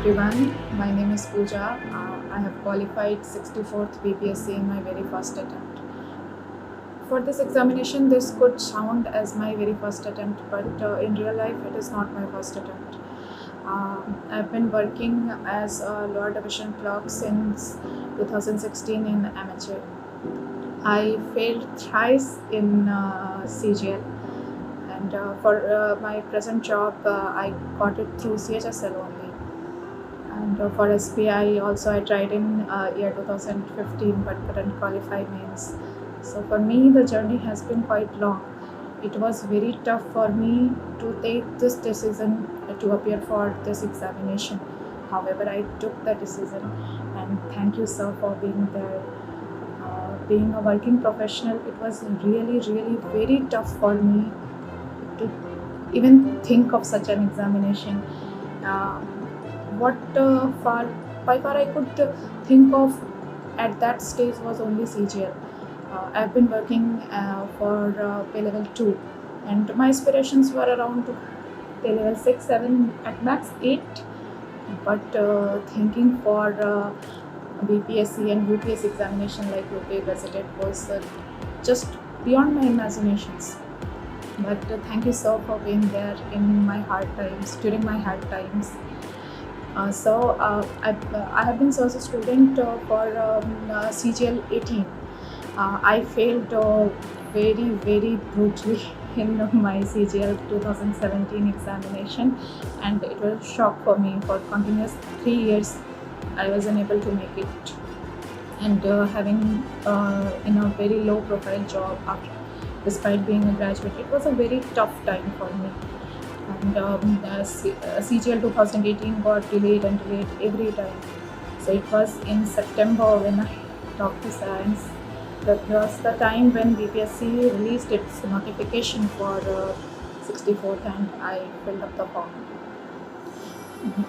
everyone. My name is Pooja. I have qualified 64th BPSC in my very first attempt. For this examination, this could sound as my very first attempt, but in real life, it is not my first attempt. I've been working as a lower division clerk since 2016 in amateur. I failed thrice in CGL, and for my present job, I got it through CHSL only. And for SPI also I tried in year 2015 but couldn't qualify mains. So for me the journey has been quite long. It was very tough for me to take this decision to appear for this examination. However, I took the decision, and thank you sir for being there. Being a working professional, it was really very tough for me to even think of such an examination. Uh, what by far I could think of at that stage was only CGL. I've been working for pay level 2, and my aspirations were around pay level 6, 7, at max 8. But thinking for BPSC and UPSC examination like UP Gazetted was just beyond my imaginations. But thank you sir for being there in my hard times, during my hard times. I have been a student for CGL 18. I failed very brutally in my CGL 2017 examination, and it was a shock for me. For continuous 3 years, I was unable to make it, and having in a very low profile job despite being a graduate, it was a very tough time for me. And CGL 2018 got delayed and delayed every time. So it was in September when I talked to science. That was the time when BPSC released its notification for 64th, and I filled up the form.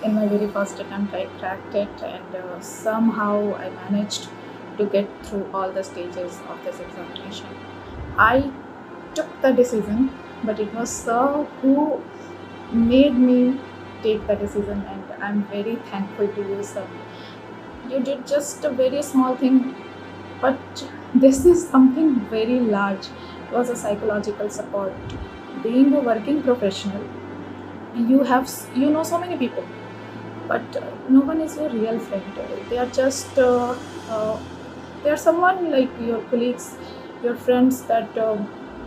In my very first attempt, I cracked it, and somehow I managed to get through all the stages of this examination. I took the decision, but it was Sir who made me take the decision, and I'm very thankful to you, sir. You did just a very small thing, but this is something very large. It was a psychological support. Being a working professional, you know so many people, but no one is your real friend. They are just they are someone like your colleagues, your friends, that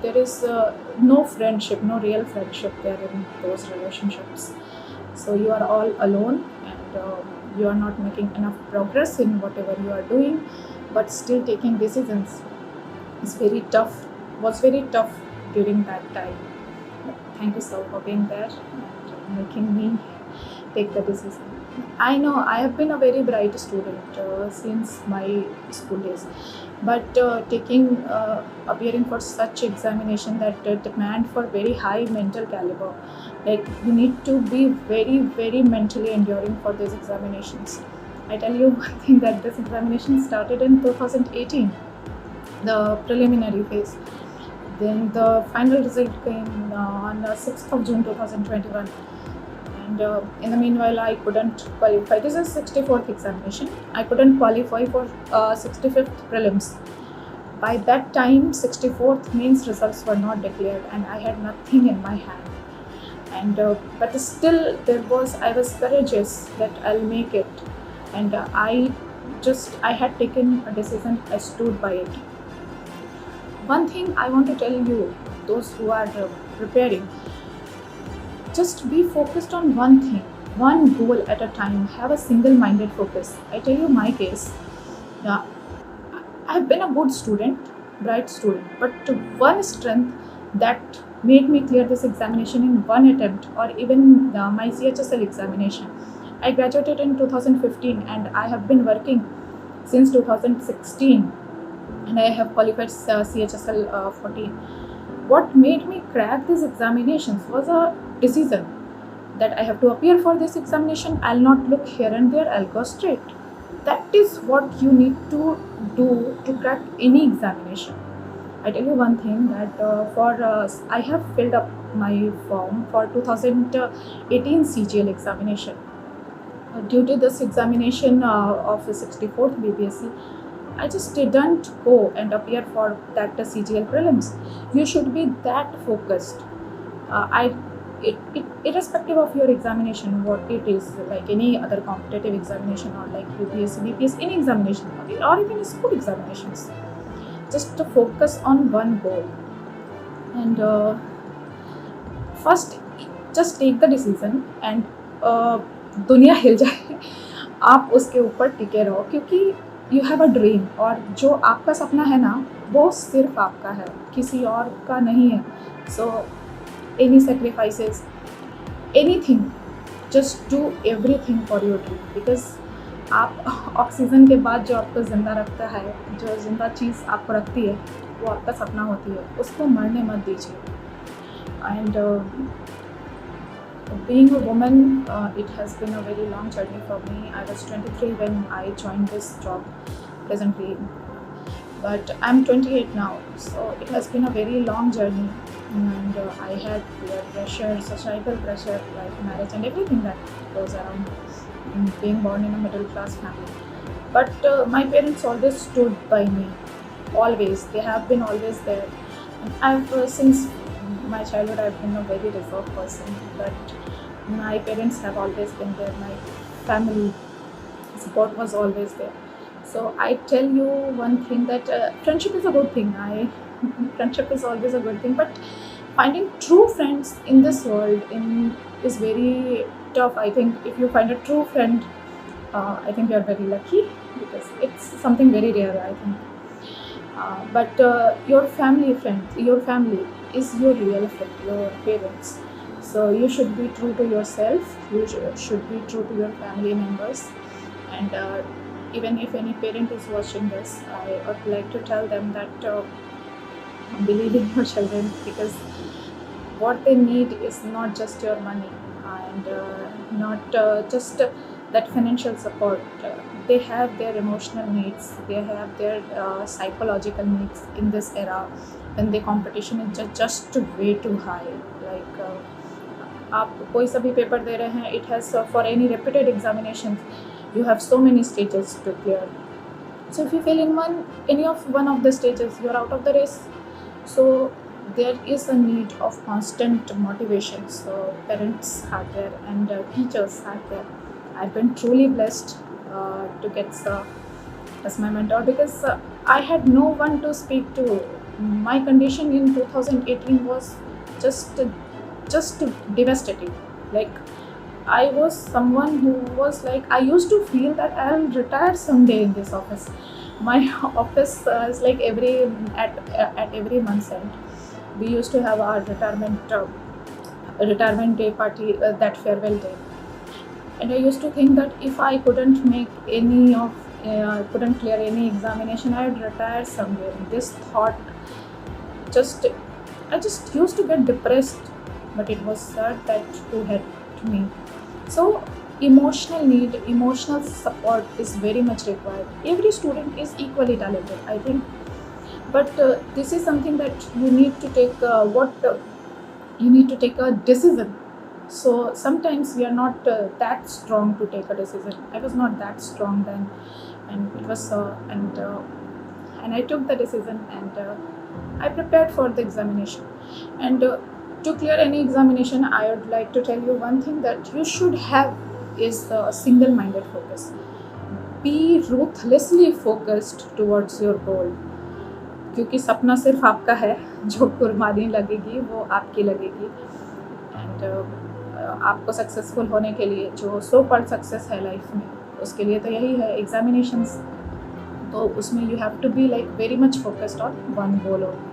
there is no friendship, no real friendship there in those relationships. So you are all alone, and you are not making enough progress in whatever you are doing, but still taking decisions is very tough. Was very tough during that time. Thank you sir for being there and making me take the decision. I know I have been a very bright student since my school days, but appearing for such examination that demand for very high mental caliber, like you need to be very mentally enduring for these examinations. I tell you one thing, that this examination started in 2018, the preliminary phase. Then the final result came on 6th of June 2021. And in the meanwhile, I couldn't qualify. This is 64th examination. I couldn't qualify for 65th prelims. By that time, 64th mains results were not declared, and I had nothing in my hand. And but still, I was courageous that I'll make it, and I had taken a decision. I stood by it. One thing I want to tell you, those who are preparing, just be focused on one thing, one goal at a time. Have a single-minded focus. I tell you my case. Yeah, I have been a good student, bright student, but one strength that made me clear this examination in one attempt, or even my CHSL examination. I graduated in 2015, and I have been working since 2016, and I have qualified CHSL 14. What made me crack these examinations was a decision that I have to appear for this examination. I'll not look here and there, I'll go straight. That is what you need to do to crack any examination. I tell you one thing, that I have filled up my form for 2018 CGL examination. Due to this examination of the 64th BPSC, I just didn't go and appear for that CGL prelims. You should be that focused. Irrespective of your examination, what it is, like any other competitive examination or like UPSC, BPSC, any examination, or even school examinations, just to focus on one goal. And first, just take the decision and दुनिया हिल जाए आप उसके ऊपर टिके रहो, क्योंकि you have a dream, और जो आपका सपना है ना वो सिर्फ आपका है, किसी और का नहीं है. So any sacrifices, anything, just do everything for your dream. Because आप ऑक्सीजन के बाद जो आपको ज़िंदा रखता है, जो ज़िंदा चीज़ आपको रखती है, वो आपका सपना होती है. उसको मरने मत दीजिए. And being a woman, it has been a very long journey for me. I was 23 when I joined this job presently, but I'm 28 now, so it has been a very long journey. And I had peer pressure, societal pressure, like marriage and everything that goes around being born in a middle class family. But my parents always stood by me, always. They have been always there. And I've since my childhood I've been a very reserved person, but my parents have always been there. My family support was always there. So I tell you one thing, that friendship is a good thing. Friendship is always a good thing, but finding true friends in this world is very tough. I think if you find a true friend, I think you are very lucky, because it's something very rare, I think. But your family friend, your family is your real friend, your parents. So you should be true to yourself, you should be true to your family members. And even if any parent is watching this, I would like to tell them that believe in your children, because what they need is not just your money, and not just that financial support. They have their emotional needs, they have their psychological needs in this era when the competition is just way too high. Like आप कोई सा भी paper दे रहे हैं, it has for any repeated examinations, you have so many stages to clear. So if you fail in any of the stages, you are out of the race. So there is a need of constant motivation. So parents are there, and teachers are there. I've been truly blessed to get as my mentor, because I had no one to speak to. My condition in 2018 was just devastating. Like, I was someone who was like, I used to feel that I'll retire someday in this office. My office is like at every month's end, we used to have our retirement day party, that farewell day. And I used to think that if I couldn't couldn't clear any examination, I would retire somewhere. This thought I just used to get depressed, but it was sad that who had to me. So emotional need, emotional support is very much required. Every student is equally talented, I think, but this is something that you need to take you need to take a decision. So sometimes we are not that strong to take a decision. I was not that strong then, and it was and I took the decision, and I prepared for the examination. And to clear any examination, I would like to tell you one thing that you should have is a single-minded focus. Be ruthlessly focused towards your goal, क्योंकि सपना सिर्फ आपका है, जो कुर्बानी लगेगी वो आपकी लगेगी. एंड आपको सक्सेसफुल होने के लिए जो सो-कॉल्ड सक्सेस है लाइफ में, उसके लिए तो यही है एग्जामिनेशंस. तो उसमें you have to be like very much focused on one goal only.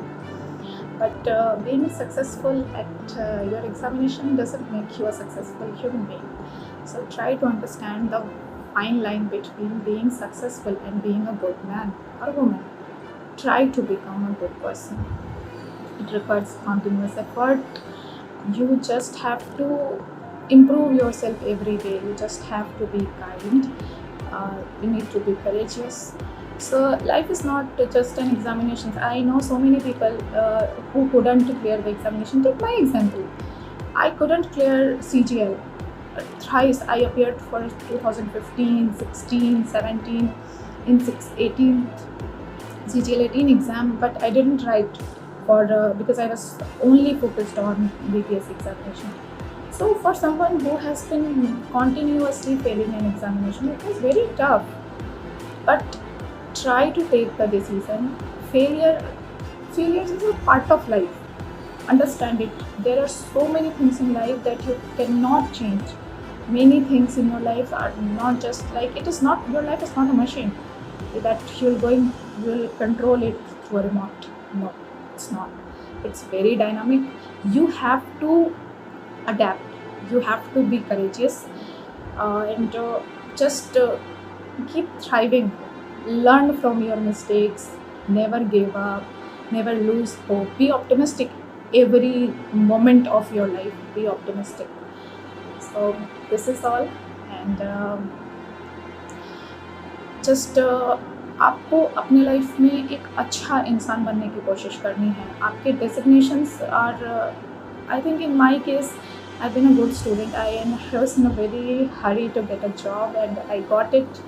But being successful at your examination doesn't make you a successful human being. So try to understand the fine line between being successful and being a good man or woman. Try to become a good person. It requires continuous effort. You just have to improve yourself every day. You just have to be kind. You need to be courageous. So life is not just an examination. I know so many people who couldn't clear the examination. Take my example. I couldn't clear CGL. thrice I appeared for 2015, 16, 17, in 18 CGL 18 exam, but I didn't write for because I was only focused on BPS examination. So for someone who has been continuously failing an examination, it was very tough. But try to take the decision. Failure, failures is a part of life. Understand it. There are so many things in life that you cannot change. Many things in your life are not just like it is not your life is not a machine that you'll control it through a remote. No, it's not. It's very dynamic. You have to adapt. You have to be courageous and just keep thriving. Learn from your mistakes. Never give up. Never lose hope. Be optimistic every moment of your life. Be optimistic. So this is all, and just आपको अपने life में एक अच्छा इंसान बनने की कोशिश करनी है. आपके designations are I think in my case I've been a good student. I was in a very hurry to get a job and I got it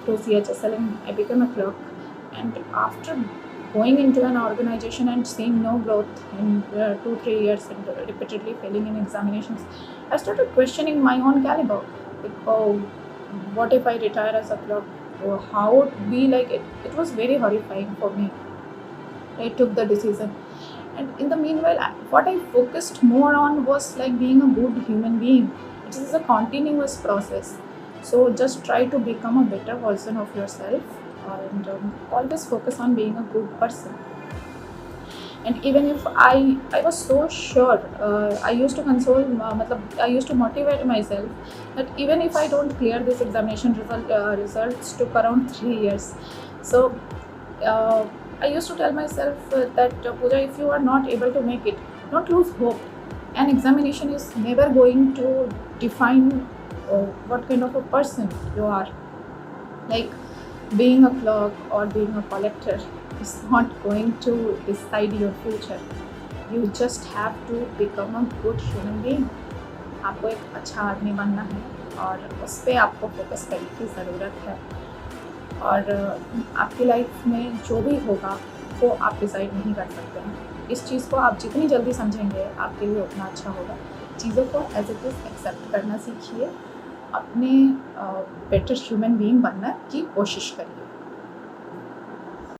through CHSL and I became a clerk. And after going into an organization and seeing no growth in 2-3 years and repeatedly failing in examinations, I started questioning my own caliber. Like, oh, what if I retire as a clerk? Or how would it be like it? It was very horrifying for me. I took the decision. And in the meanwhile, what I focused more on was like being a good human being. It is a continuous process. So just try to become a better version of yourself and always focus on being a good person. And even if I was so sure, I used to I used to motivate myself that even if I don't clear this examination results took around 3 years. So I used to tell myself that Pooja, if you are not able to make it, don't lose hope. An examination is never going to define what kind of a person you are. Like being a clerk or being a collector is not going to decide your future. You just have to become a good human being. आपको एक अच्छा आदमी बनना है और उस पर आपको फोकस करने की ज़रूरत है. और आपकी लाइफ में जो भी होगा वो आप डिसाइड नहीं कर सकते हैं. इस चीज़ को आप जितनी जल्दी समझेंगे आपके लिए उतना अच्छा होगा. चीज़ों को एज इट इज़ एक्सेप्ट करना सीखिए. अपने बेटर ह्यूमन बीइंग बनने की कोशिश करिए.